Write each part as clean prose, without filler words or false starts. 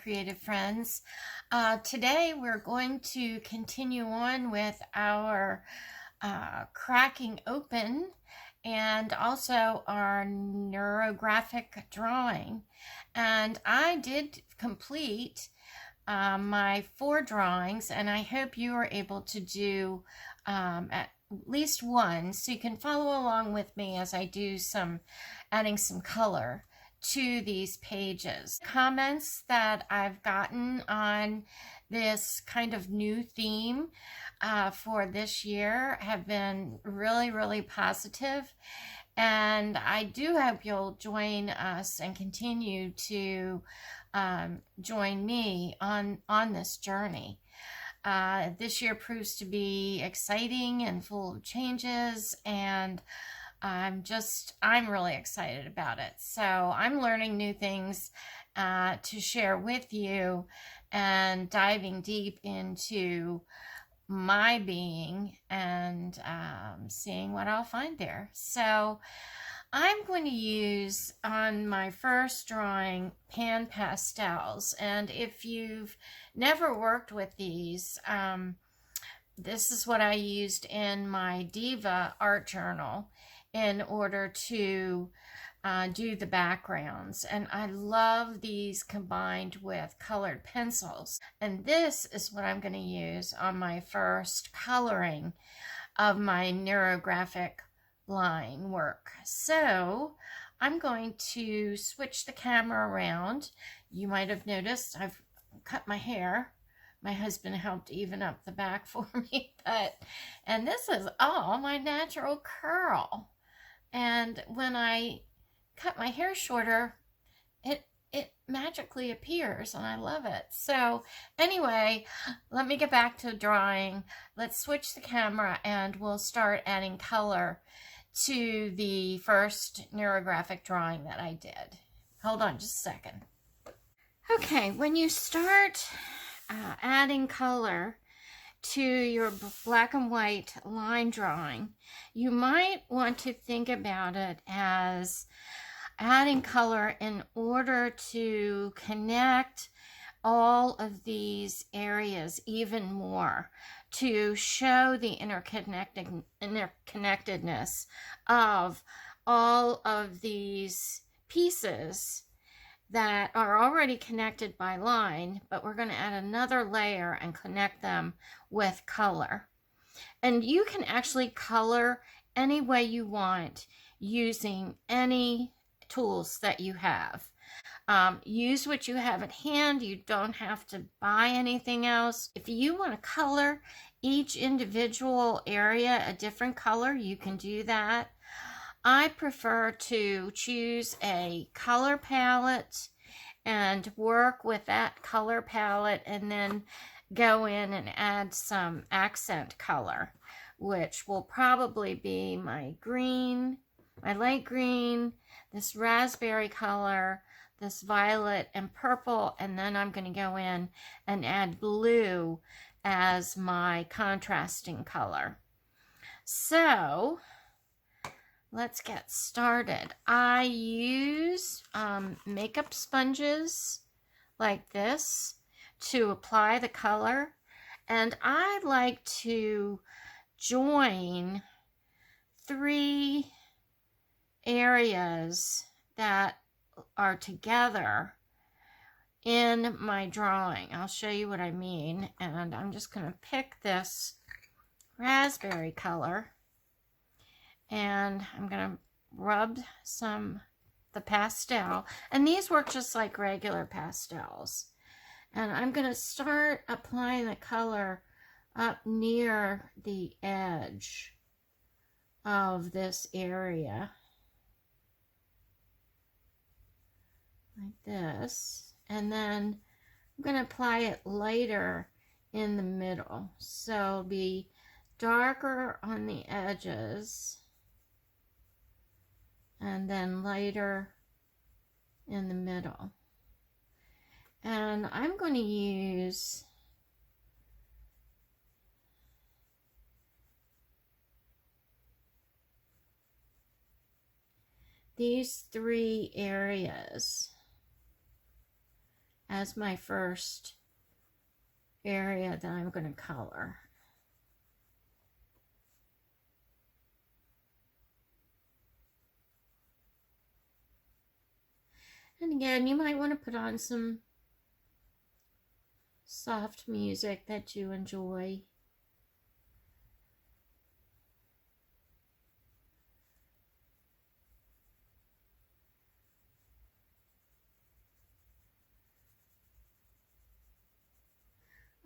creative friends. Today we're going to continue on with our cracking open and also our neurographic drawing. And I did complete my 4 drawings, and I hope you are able to do at least one, so you can follow along with me as I do adding some color to these pages. Comments that I've gotten on this kind of new theme for this year have been really positive, and I do hope you'll join us and continue to join me on this journey. This year proves to be exciting and full of changes, and I'm really excited about it. So I'm learning new things to share with you and diving deep into my being and seeing what I'll find there. So I'm going to use on my first drawing pan pastels, and if you've never worked with these, this is what I used in my Diva art journal in order to do the backgrounds, and I love these combined with colored pencils, and this is what I'm going to use on my first coloring of my neurographic line work. So I'm going to switch the camera around. You might have noticed I've cut my hair. My husband helped even up the back for me, and this is all my natural curl. And when I cut my hair shorter, it magically appears, and I love it. So anyway, let me get back to drawing. Let's switch the camera and we'll start adding color to the first neurographic drawing that I did. Hold on just a second. Okay, when you start adding color to your black and white line drawing, you might want to think about it as adding color in order to connect all of these areas even more, to show the interconnectedness of all of these pieces that are already connected by line, but we're going to add another layer and connect them with color. And you can actually color any way you want using any tools that you have. Use what you have at hand. You don't have to buy anything else. If you want to color each individual area a different color, you can do that. I prefer to choose a color palette and work with that color palette, and then go in and add some accent color, which will probably be my green, my light green, this raspberry color, this violet and purple, and then I'm going to go in and add blue as my contrasting color. So let's get started. I use makeup sponges like this to apply the color, and I like to join 3 areas that are together in my drawing. I'll show you what I mean, and I'm just going to pick this raspberry color, and I'm going to rub the pastel, and these work just like regular pastels, and I'm going to start applying the color up near the edge of this area like this, and then I'm going to apply it lighter in the middle, so it'll be darker on the edges and then lighter in the middle. And I'm going to use these 3 areas as my first area that I'm going to color. And again, you might want to put on some soft music that you enjoy.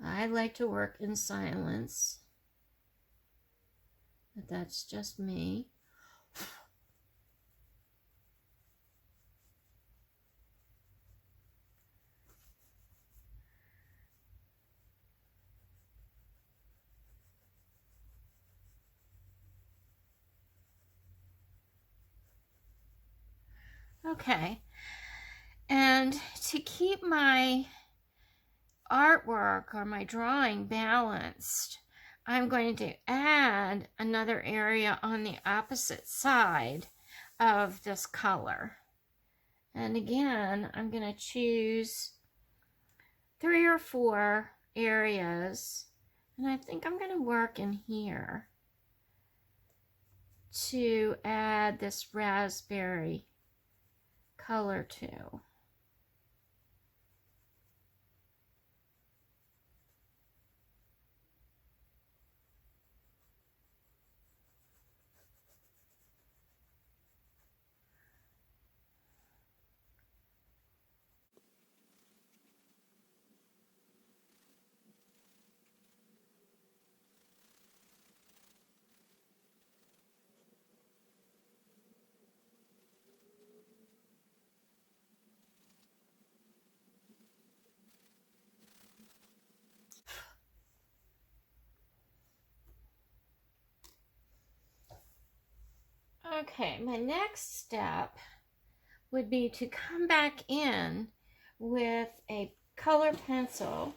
I like to work in silence, but that's just me. Okay, and to keep my artwork or my drawing balanced, I'm going to add another area on the opposite side of this color. And again, I'm going to choose 3 or 4 areas, and I think I'm going to work in here to add this raspberry color to. Okay, my next step would be to come back in with a color pencil.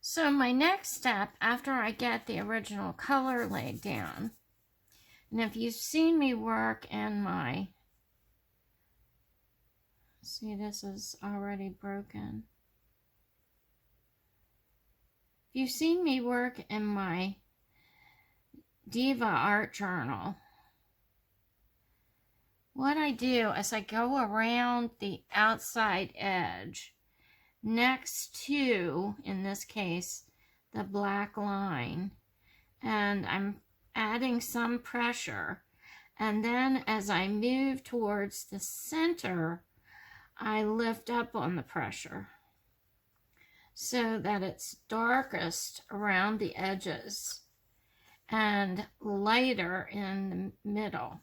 So my next step, after I get the original color laid down, and if you've seen me work in my, see, this is already broken. If you've seen me work in my Diva art journal, what I do is I go around the outside edge next to, in this case, the black line, and I'm adding some pressure, and then as I move towards the center, I lift up on the pressure so that it's darkest around the edges and lighter in the middle.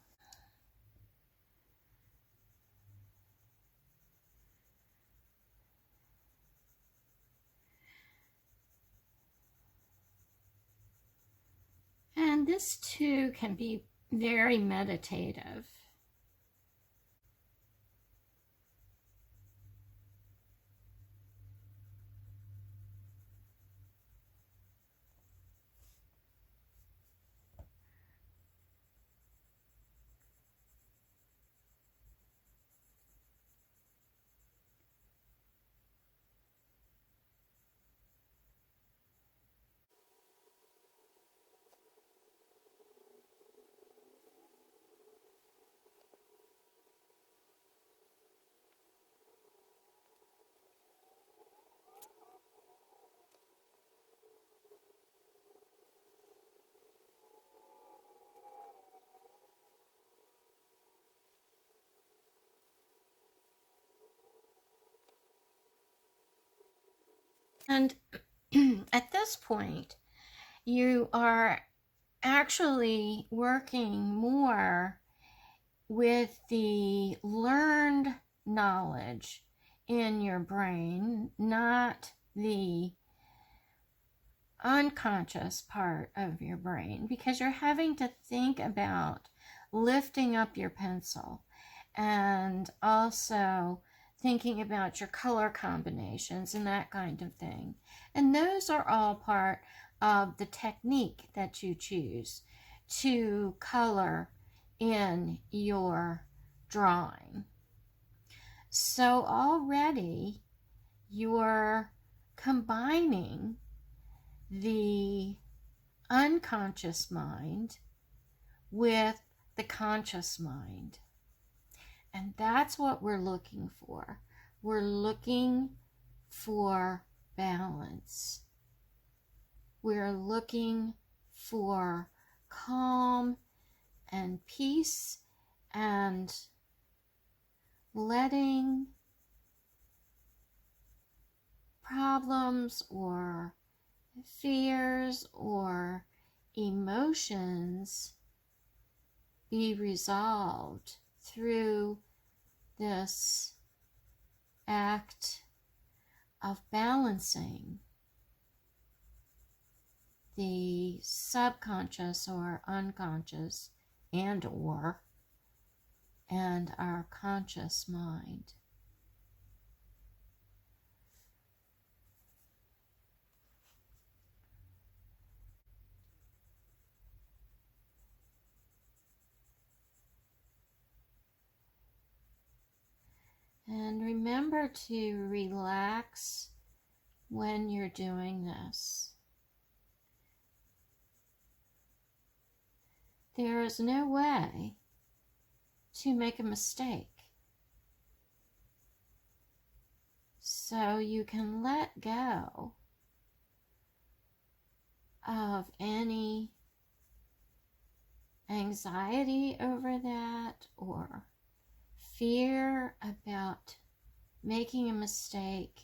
And this too can be very meditative. And at this point, you are actually working more with the learned knowledge in your brain, not the unconscious part of your brain, because you're having to think about lifting up your pencil and also thinking about your color combinations and that kind of thing. And those are all part of the technique that you choose to color in your drawing. So already you're combining the unconscious mind with the conscious mind. And that's what we're looking for. We're looking for balance. We're looking for calm and peace and letting problems or fears or emotions be resolved through this act of balancing the subconscious or unconscious and our conscious mind. And remember to relax when you're doing this. There is no way to make a mistake. So you can let go of any anxiety over that or fear about making a mistake,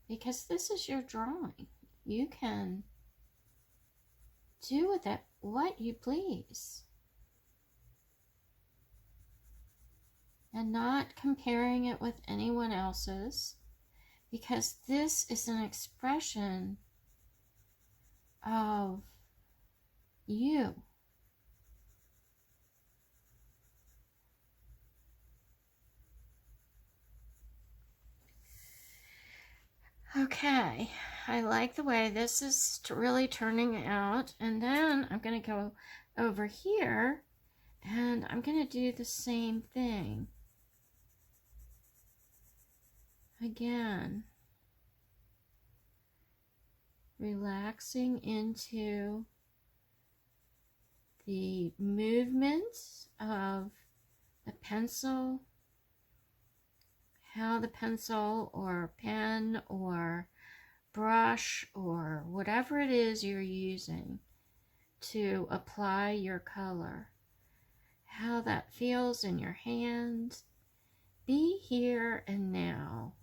because this is your drawing. You can do with it what you please, and not comparing it with anyone else's, because this is an expression of you. Okay, I like the way this is really turning out, and then I'm going to go over here and I'm going to do the same thing again, relaxing into the movement of the pencil, how the pencil or pen or brush or whatever it is you're using to apply your color, how that feels in your hand. Be here and now,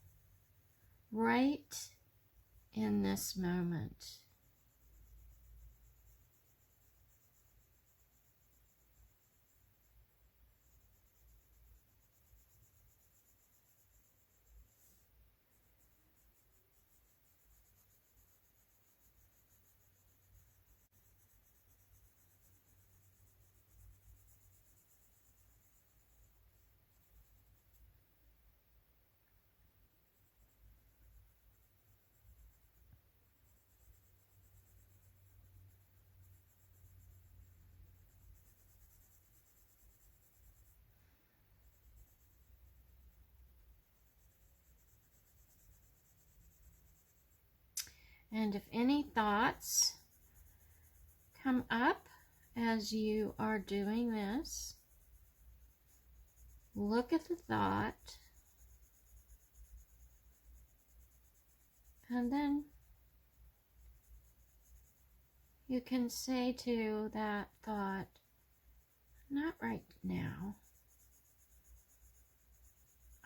right in this moment. And if any thoughts come up as you are doing this, look at the thought and then you can say to that thought, not right now,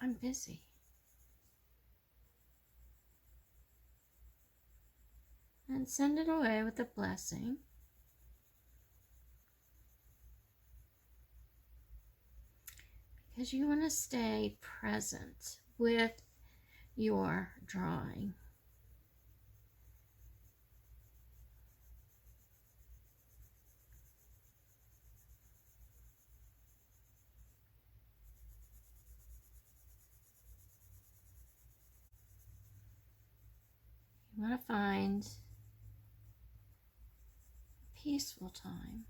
I'm busy. And send it away with a blessing. Because you want to stay present with your drawing. You want to find a peaceful time.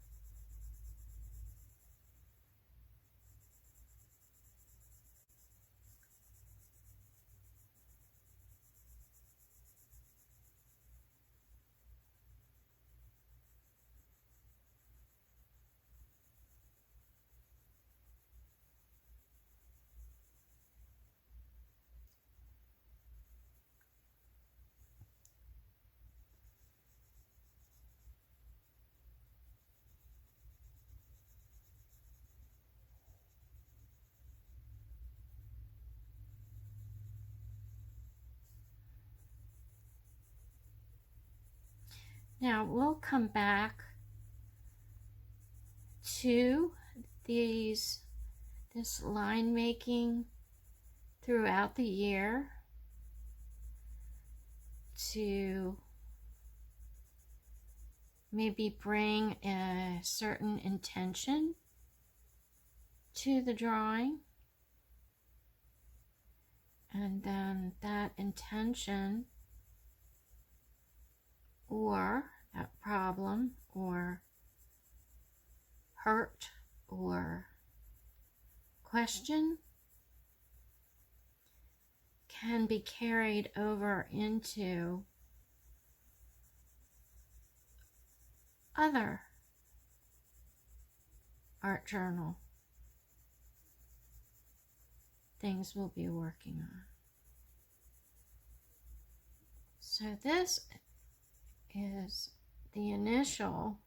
Now we'll come back to this line making throughout the year to maybe bring a certain intention to the drawing, and then that intention or that problem or hurt or question can be carried over into other art journal things we'll be working on. So this is the initial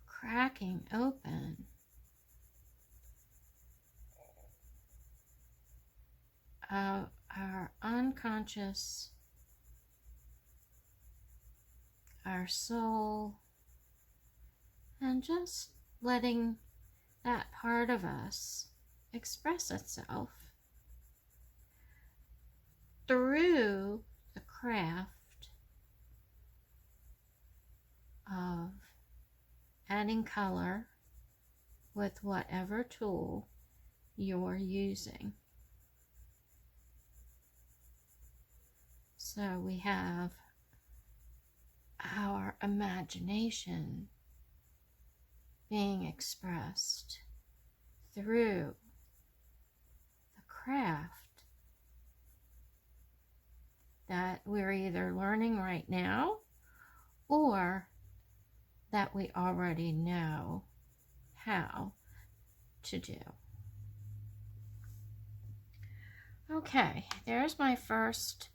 cracking open of our unconscious, our soul, and just letting that part of us express itself through the craft of adding color with whatever tool you're using. So we have our imagination being expressed through the craft that we're either learning right now or that we already know how to do. Okay, there's my first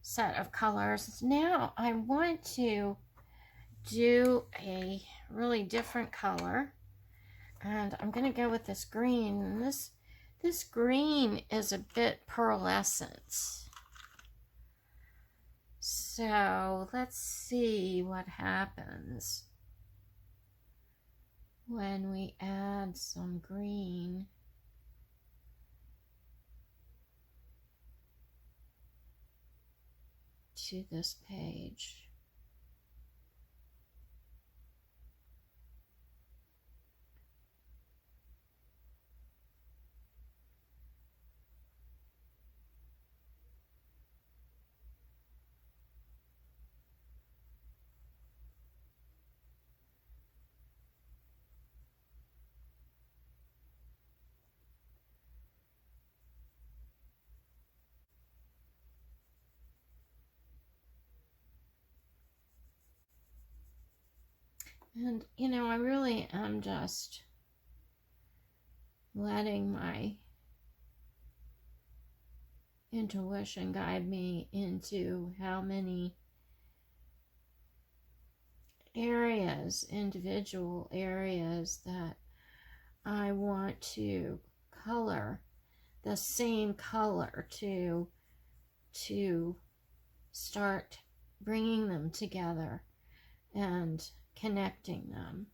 set of colors. Now I want to do a really different color, and I'm going to go with this green. And this green is a bit pearlescent. So let's see what happens when we add some green to this page. And, you know, I really am just letting my intuition guide me into how many areas, individual areas, that I want to color the same color to start bringing them together and connecting them.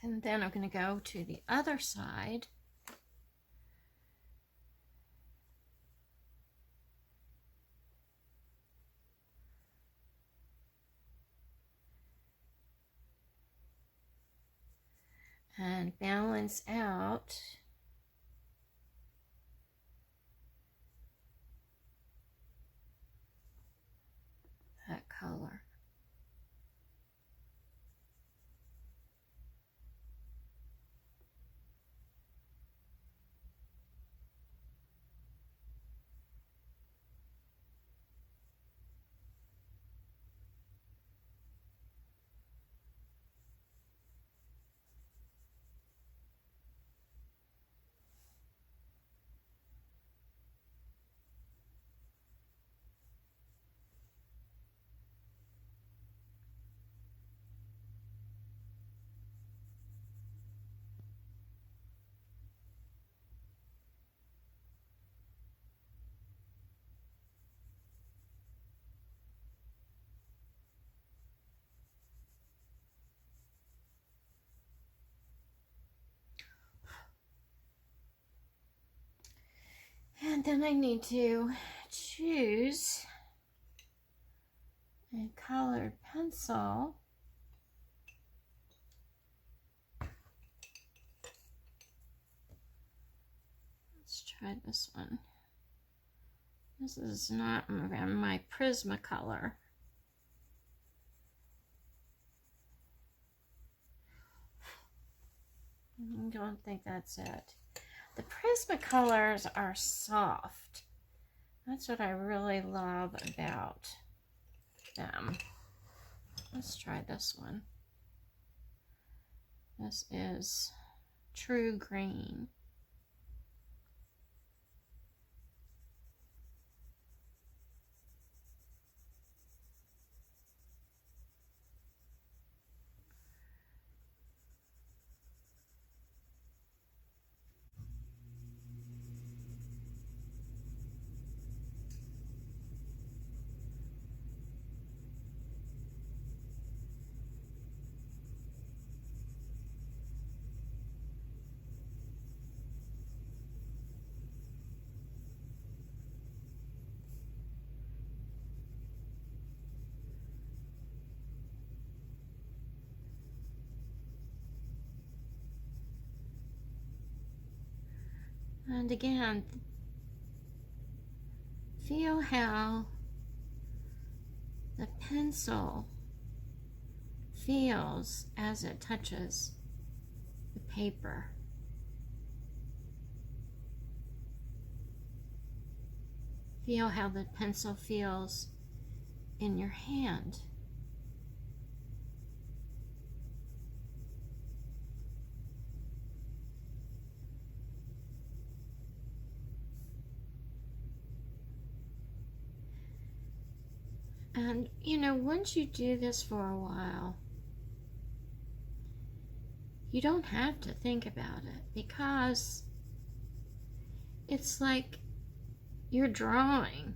And then I'm going to go to the other side. And balance out that color. And then I need to choose a colored pencil. Let's try this one. This is not my Prismacolor. I don't think that's it. The Prismacolors are soft. That's what I really love about them. Let's try this one. This is True Green. And again, feel how the pencil feels as it touches the paper. Feel how the pencil feels in your hand. And, you know, once you do this for a while, you don't have to think about it, because it's like your drawing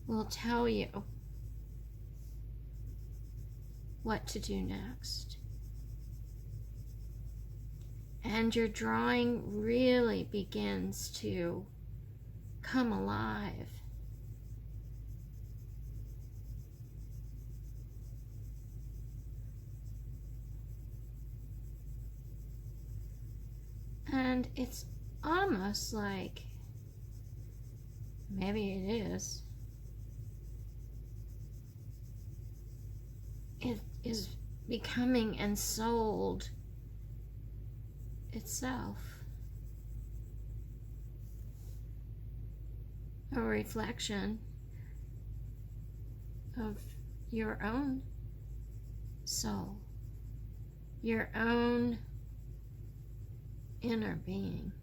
will tell you what to do next. And your drawing really begins to come alive. And it's almost like, maybe it is, it is becoming ensouled itself. A reflection of your own soul, your own inner being.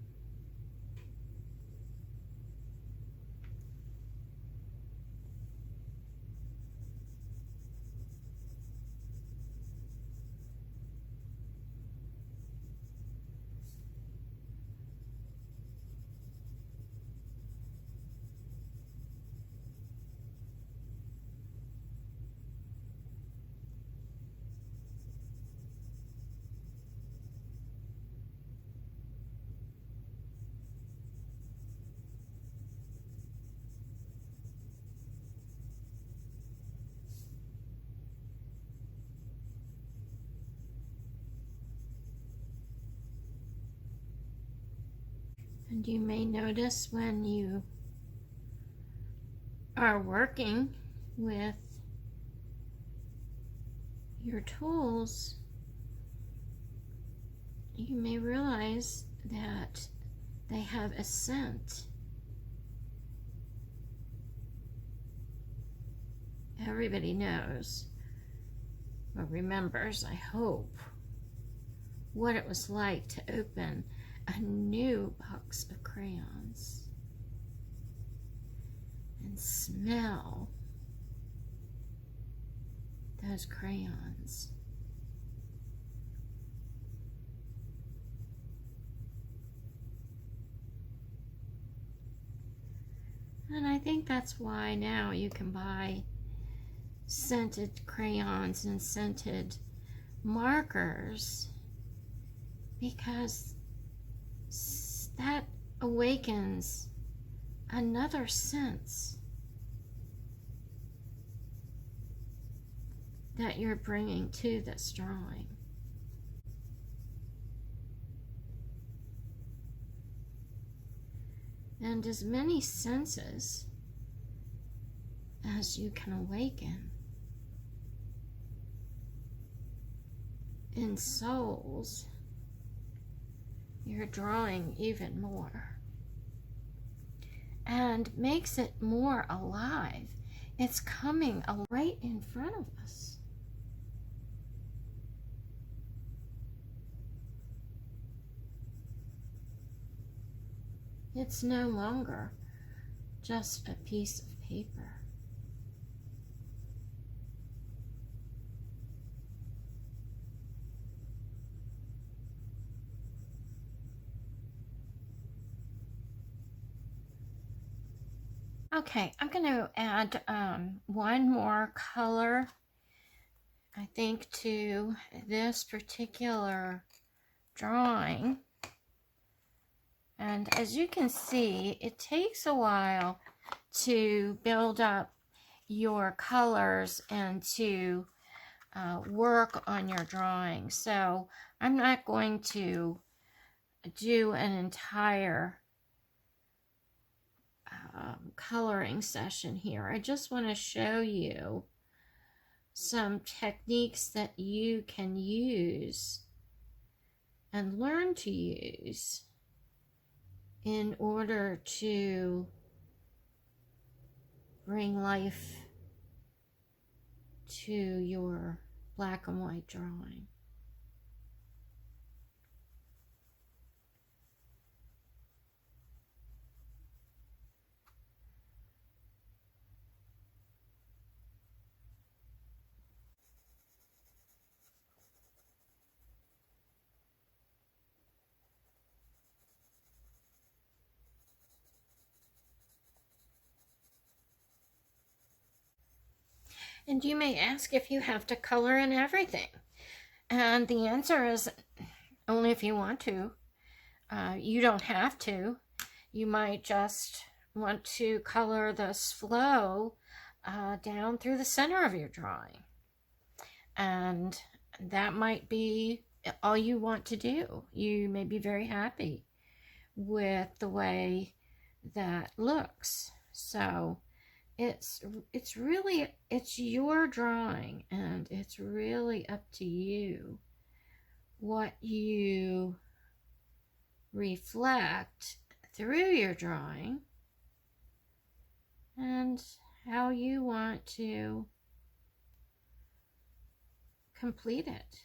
And you may notice when you are working with your tools, you may realize that they have a scent. Everybody knows, or remembers, I hope, what it was like to open a new box of crayons and smell those crayons. And I think that's why now you can buy scented crayons and scented markers, because that awakens another sense that you're bringing to this drawing. And as many senses as you can awaken in souls, you're drawing even more, and makes it more alive. It's coming right in front of us. It's no longer just a piece of paper. Okay, I'm going to add one more color, I think, to this particular drawing. And as you can see, it takes a while to build up your colors and to work on your drawing. So I'm not going to do an entire coloring session here. I just want to show you some techniques that you can use and learn to use in order to bring life to your black and white drawing. And you may ask if you have to color in everything. And the answer is only if you want to. You don't have to. You might just want to color this flow down through the center of your drawing. And that might be all you want to do. You may be very happy with the way that looks. So it's your drawing, and it's really up to you what you reflect through your drawing and how you want to complete it.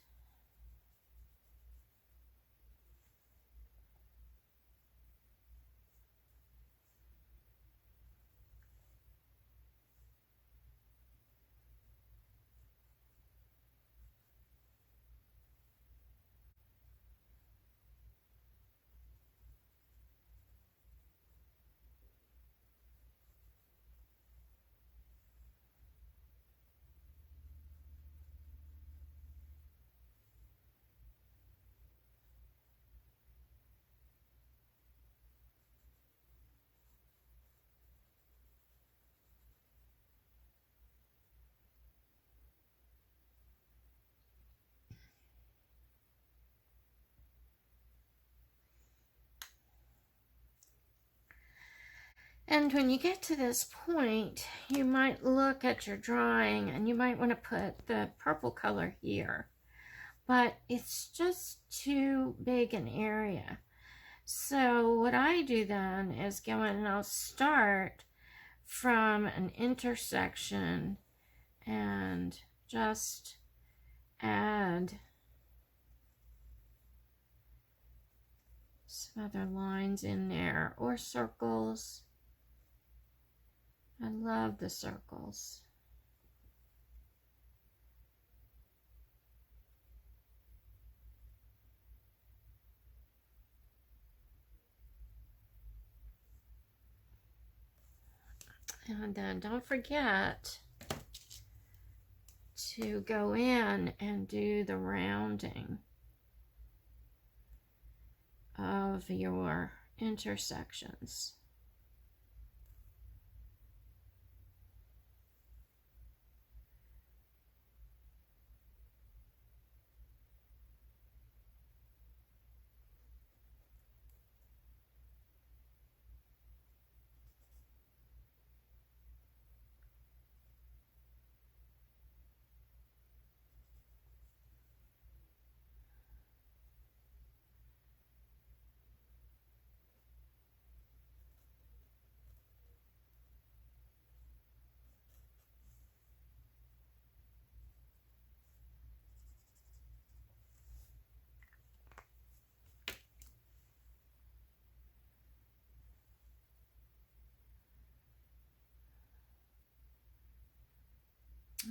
And when you get to this point, you might look at your drawing and you might want to put the purple color here, but it's just too big an area. So what I do then is go in and I'll start from an intersection and just add some other lines in there, or circles. I love the circles. And then don't forget to go in and do the rounding of your intersections.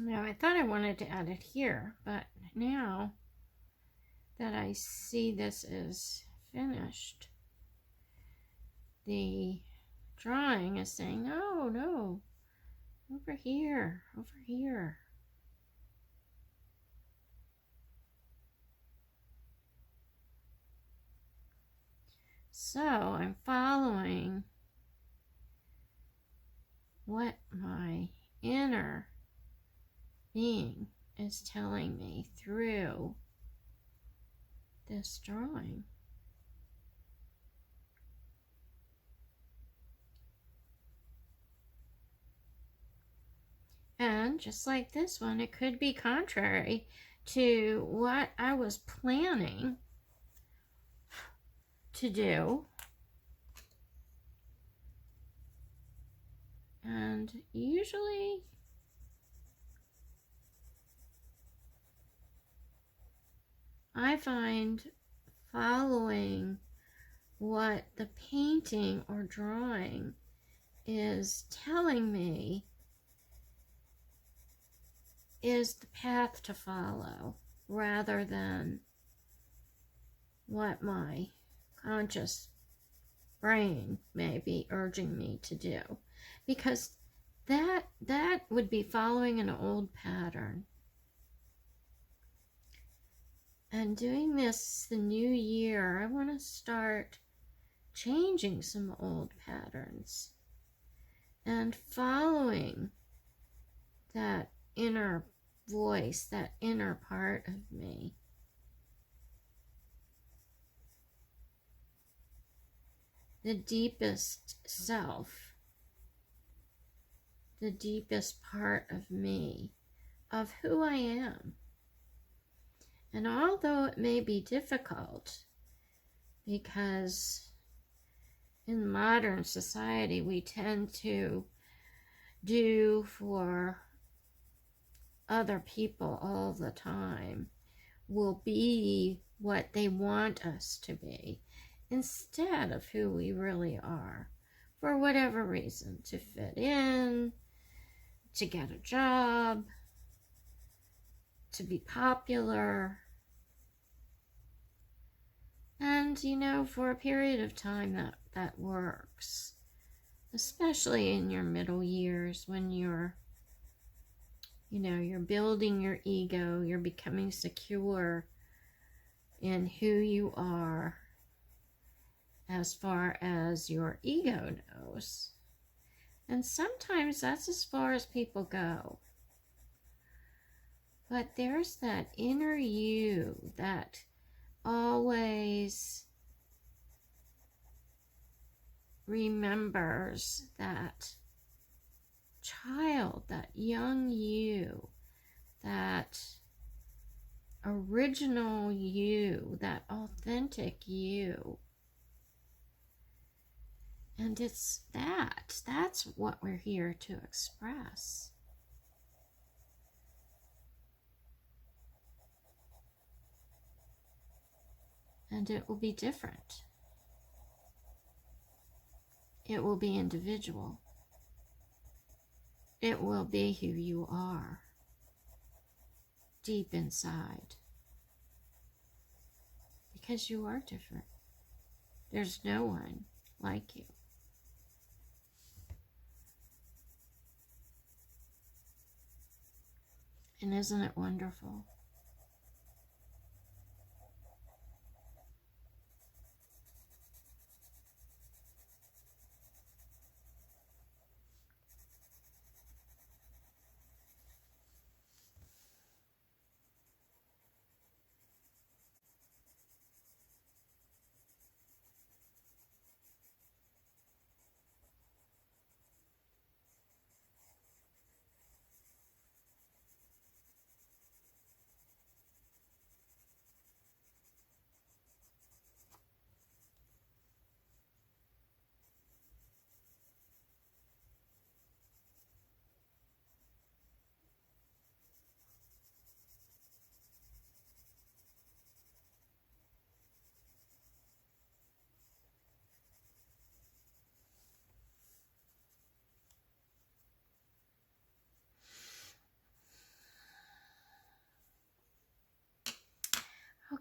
Now, I thought I wanted to add it here, but now that I see this is finished, the drawing is saying, oh, no, over here, over here. So I'm following what my inner being is telling me through this drawing. And just like this one, it could be contrary to what I was planning to do. And usually I find following what the painting or drawing is telling me is the path to follow, rather than what my conscious brain may be urging me to do, because that would be following an old pattern. And doing this the new year, I want to start changing some old patterns and following that inner voice, that inner part of me. The deepest self, the deepest part of me, of who I am. And although it may be difficult, because in modern society we tend to do for other people all the time, will be what they want us to be, instead of who we really are, for whatever reason, to fit in, to get a job, to be popular. And, you know, for a period of time that works, especially in your middle years when you're building your ego, you're becoming secure in who you are as far as your ego knows. And sometimes that's as far as people go. But there's that inner you that always remembers that child, that young you, that original you, that authentic you. And that's what we're here to express. And it will be different. It will be individual. It will be who you are, deep inside. Because you are different. There's no one like you. And isn't it wonderful?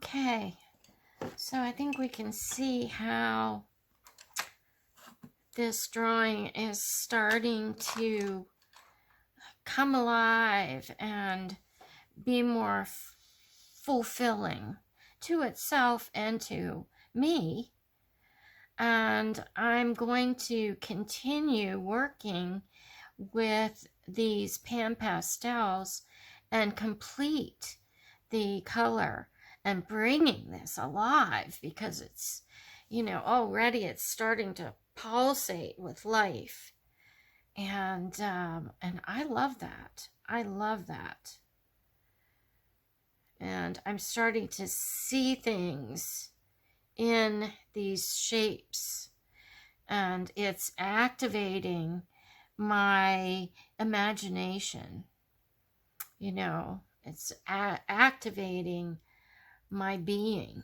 Okay, so I think we can see how this drawing is starting to come alive and be more fulfilling to itself and to me. And I'm going to continue working with these pan pastels and complete the color and bringing this alive, because it's, you know, already it's starting to pulsate with life. And I love that. I love that. And I'm starting to see things in these shapes, and it's activating my imagination. You know, it's activating my being.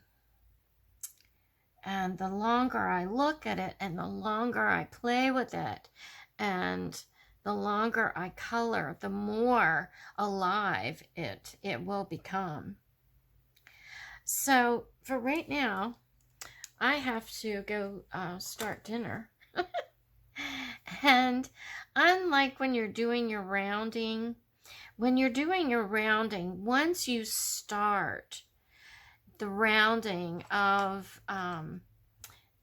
And the longer I look at it and the longer I play with it and the longer I color, the more alive it will become. So for right now, I have to go start dinner. And unlike when you're doing your rounding, once you start the rounding of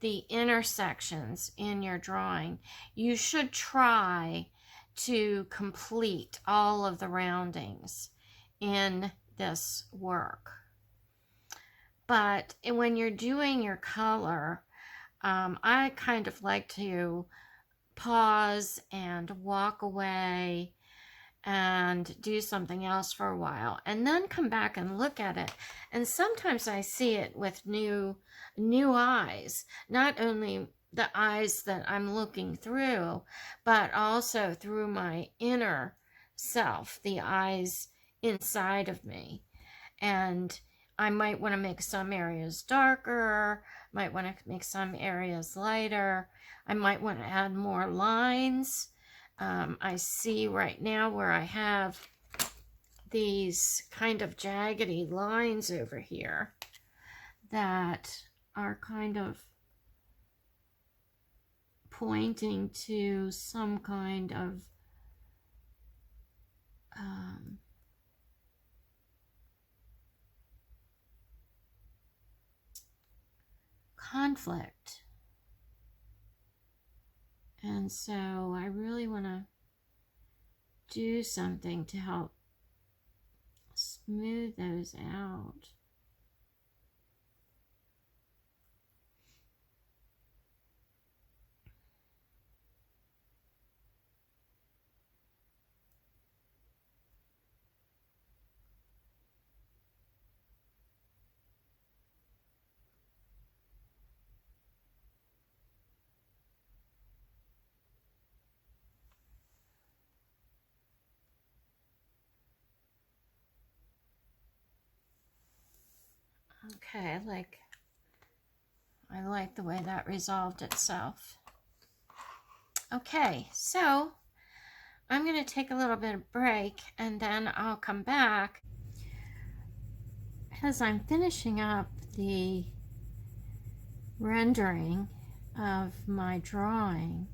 the intersections in your drawing, you should try to complete all of the roundings in this work. But when you're doing your color, I kind of like to pause and walk away and do something else for a while and then come back and look at it. And sometimes I see it with new eyes, not only the eyes that I'm looking through, but also through my inner self, the eyes inside of me. And I might want to make some areas darker, might want to make some areas lighter. I might want to add more lines. I see right now where I have these kind of jaggedy lines over here that are kind of pointing to some kind of conflict. And so I really want to do something to help smooth those out. Okay, I like the way that resolved itself. Okay, so I'm going to take a little bit of break and then I'll come back. As I'm finishing up the rendering of my drawing,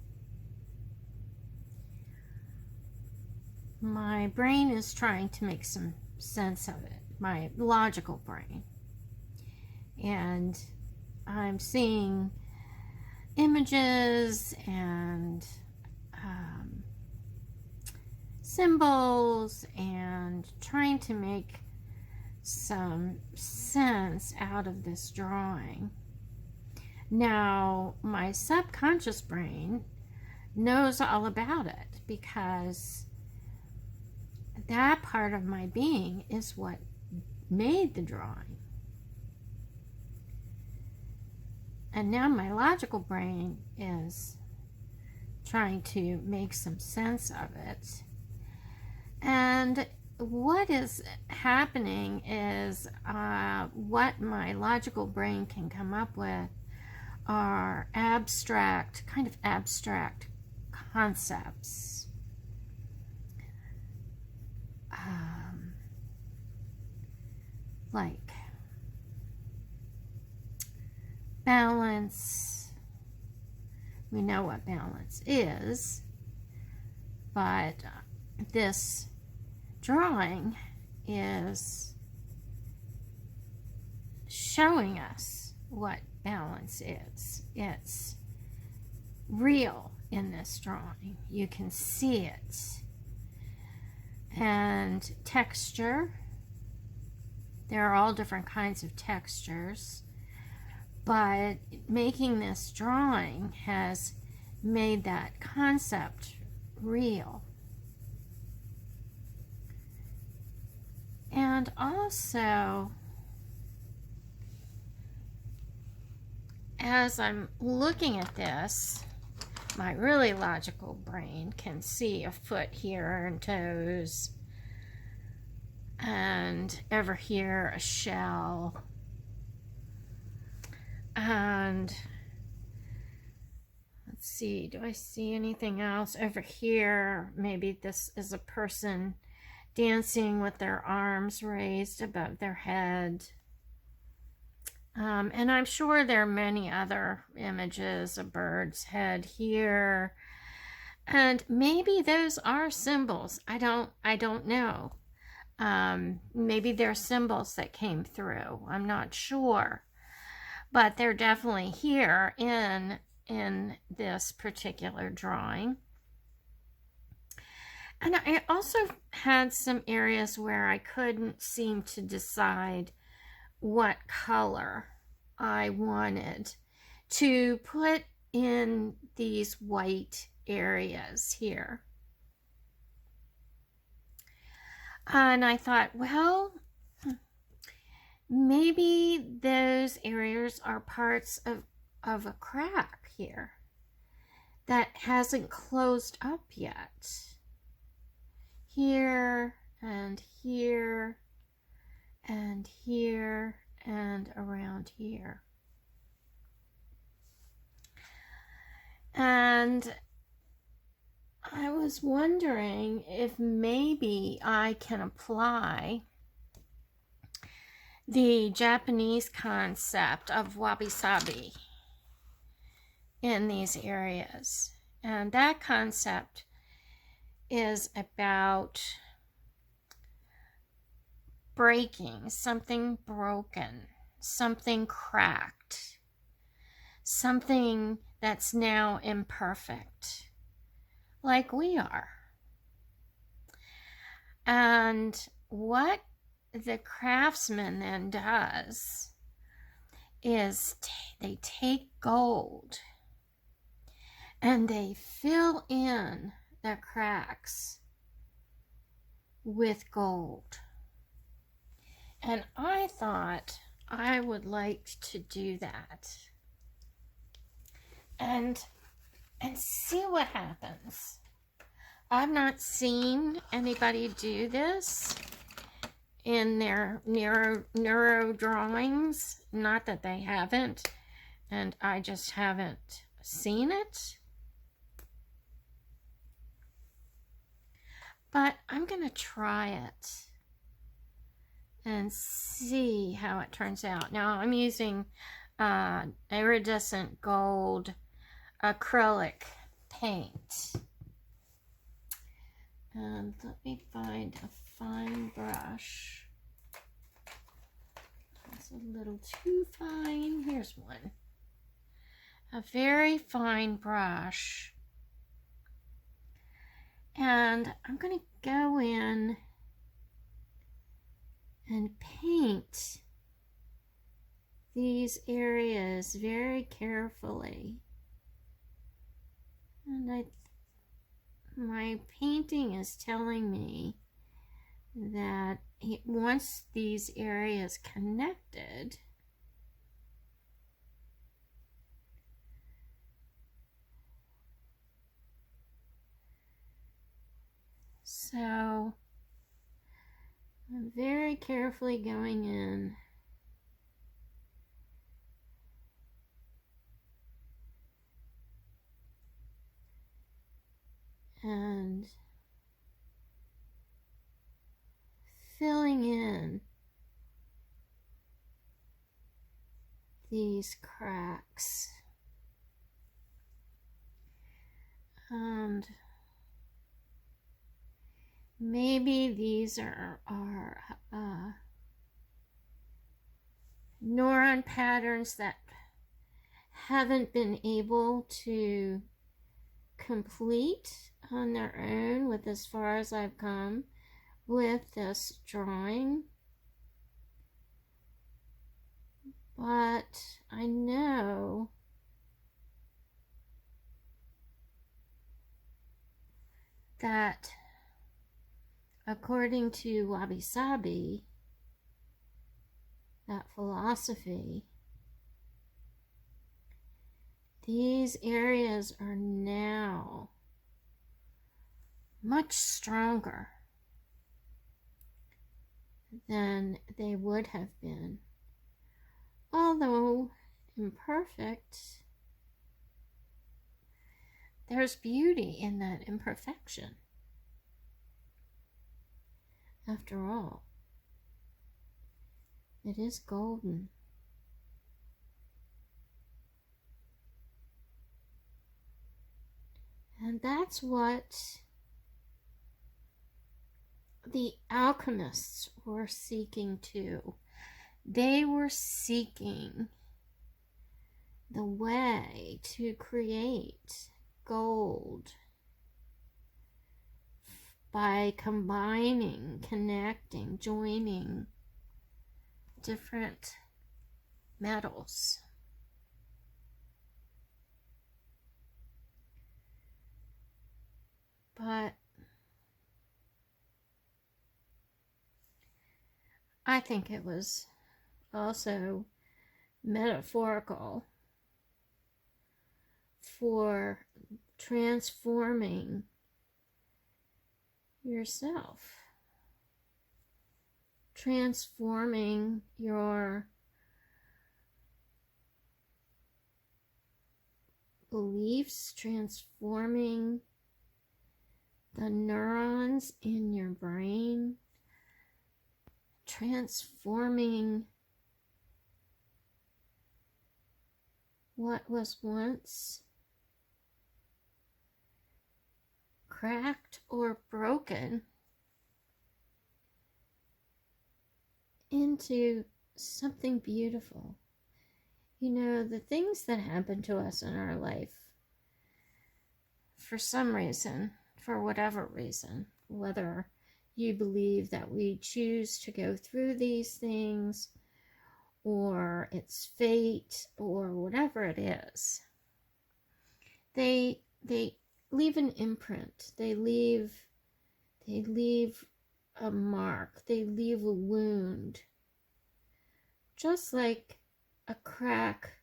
my brain is trying to make some sense of it, my logical brain. And I'm seeing images and symbols and trying to make some sense out of this drawing. Now, my subconscious brain knows all about it because that part of my being is what made the drawing. And now my logical brain is trying to make some sense of it. And what is happening is what my logical brain can come up with are abstract concepts. Like balance. We know what balance is, but this drawing is showing us what balance is. It's real in this drawing. You can see it. And texture. There are all different kinds of textures, but making this drawing has made that concept real. And also, as I'm looking at this, my really logical brain can see a foot here and toes, and over here a shell, and let's see, do I see anything else over here? Maybe this is a person dancing with their arms raised above their head. And I'm sure there are many other images, a bird's head here, and maybe those are symbols. I don't know. Maybe they're symbols that came through. I'm not sure, but they're definitely here in this particular drawing. And I also had some areas where I couldn't seem to decide what color I wanted to put in these white areas here. And I thought, well, maybe those areas are parts of a crack here that hasn't closed up yet. Here and here and here and around here. And I was wondering if maybe I can apply the Japanese concept of Wabi-Sabi in these areas. And that concept is about breaking, something broken, something cracked, something that's now imperfect, like we are. And what the craftsman then does is they take gold and they fill in the cracks with gold. And I thought I would like to do that and see what happens. I've not seen anybody do this in their neuro drawings. Not that they haven't, and I just haven't seen it. But I'm going to try it and see how it turns out. Now I'm using iridescent gold acrylic paint. And let me find a fine brush. It's a little too fine. Here's one. A very fine brush. And I'm going to go in and paint these areas very carefully. And my painting is telling me that it wants these areas connected. So I'm very carefully going in and filling in these cracks. And maybe these are neuron patterns that haven't been able to complete on their own with as far as I've come with this drawing. But I know that according to Wabi-Sabi, that philosophy, these areas are now much stronger than they would have been. Although imperfect, there's beauty in that imperfection. After all, it is golden. And that's what the alchemists were seeking too. They were seeking the way to create gold by combining, connecting, joining different metals. But I think it was also metaphorical for transforming yourself, transforming your beliefs, transforming the neurons in your brain, transforming what was once cracked or broken into something beautiful. You know, the things that happen to us in our life, for some reason, for whatever reason, whether you believe that we choose to go through these things or it's fate or whatever it is, they leave an imprint. They leave a mark. They leave a wound. Just like a crack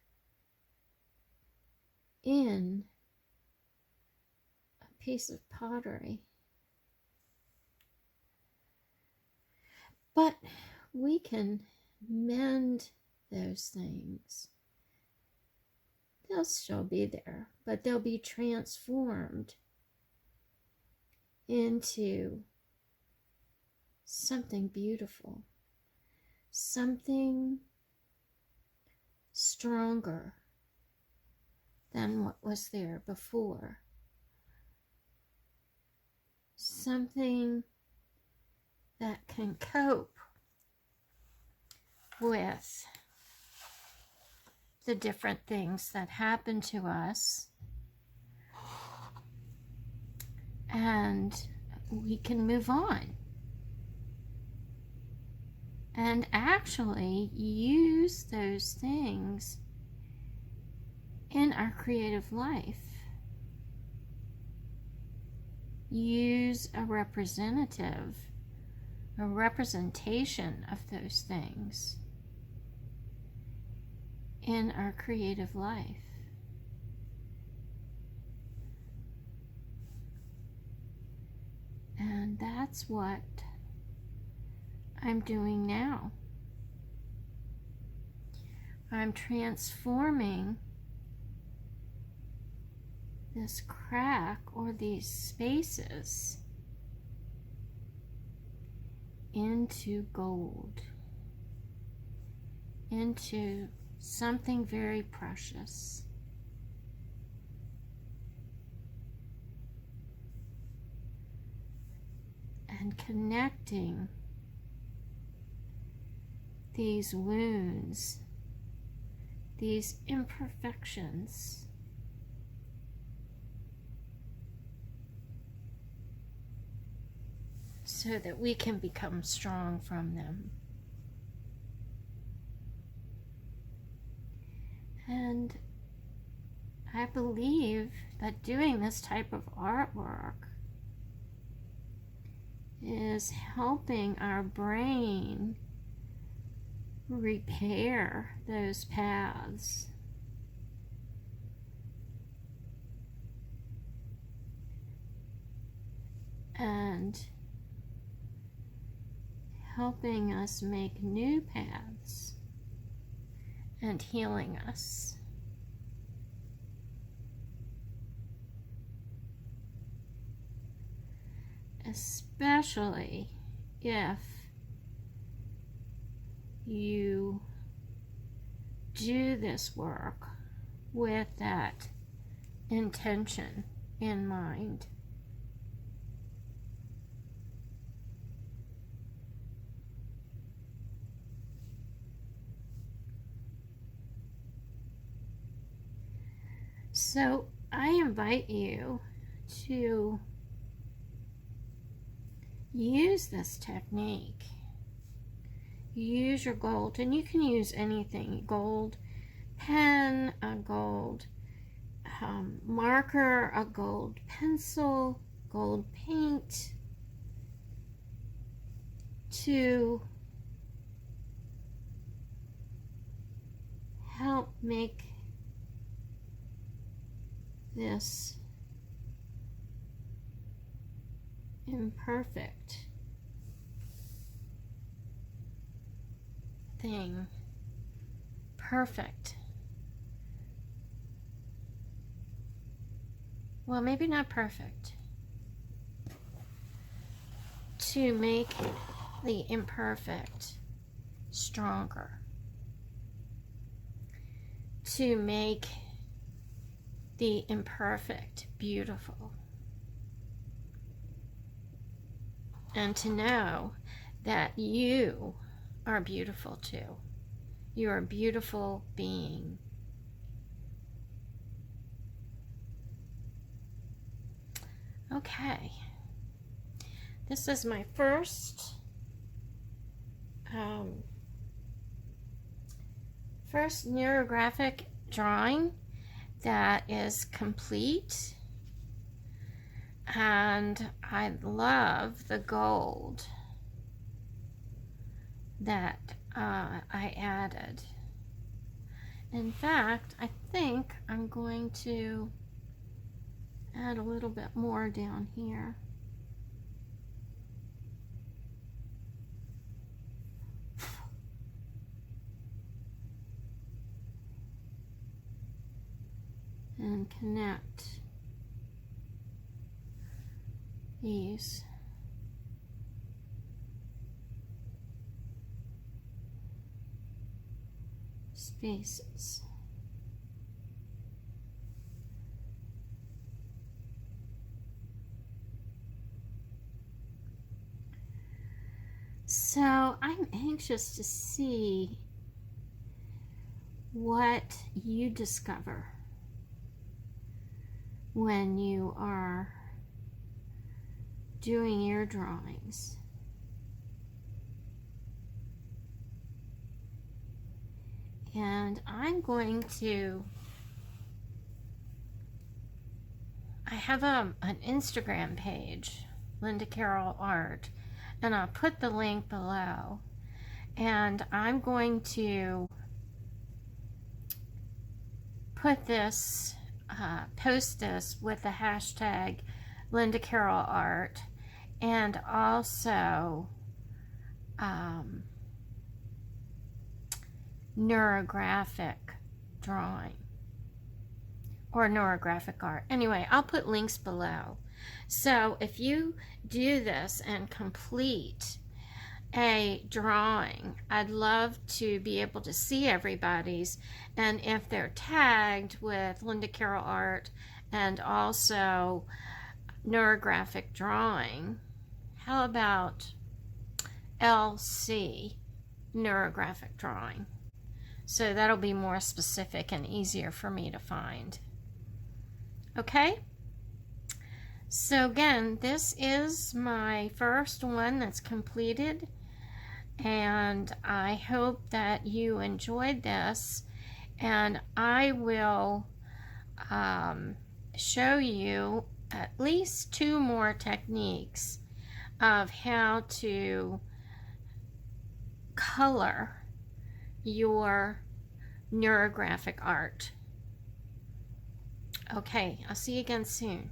in a piece of pottery. But we can mend those things. They'll still be there, but they'll be transformed into something beautiful, something stronger than what was there before, something that can cope with the different things that happen to us, and we can move on and actually use those things in our creative life. Use a representation of those things in our creative life. And that's what I'm doing now. I'm transforming this crack or these spaces into gold, into something very precious. And connecting these wounds, these imperfections, so that we can become strong from them. And I believe that doing this type of artwork is helping our brain repair those paths. And helping us make new paths and healing us. Especially if you do this work with that intention in mind. So I invite you to use this technique. Use your gold, and you can use anything, gold pen, a gold marker, a gold pencil, gold paint, to help make this imperfect thing perfect. Well, maybe not perfect. To make the imperfect stronger. To make the imperfect beautiful. And to know that you are beautiful too. You are a beautiful being. Okay. This is my first neurographic drawing that is complete, and I love the gold that I added. In fact, I think I'm going to add a little bit more down here. And connect these spaces. So I'm anxious to see what you discover when you are doing your drawings. And I'm going to, I have an Instagram page, Linda Carroll Art, and I'll put the link below. And I'm going to put this, post this with the hashtag Linda Carroll Art, and also neurographic drawing or neurographic art. Anyway, I'll put links below. So if you do this and complete a drawing. I'd love to be able to see everybody's, and if they're tagged with Linda Carroll Art and also Neurographic Drawing, how about LC, Neurographic Drawing? So that'll be more specific and easier for me to find. Okay? So again, this is my first one that's completed, and I hope that you enjoyed this, and I will show you at least 2 more techniques of how to color your neurographic art. Okay, I'll see you again soon.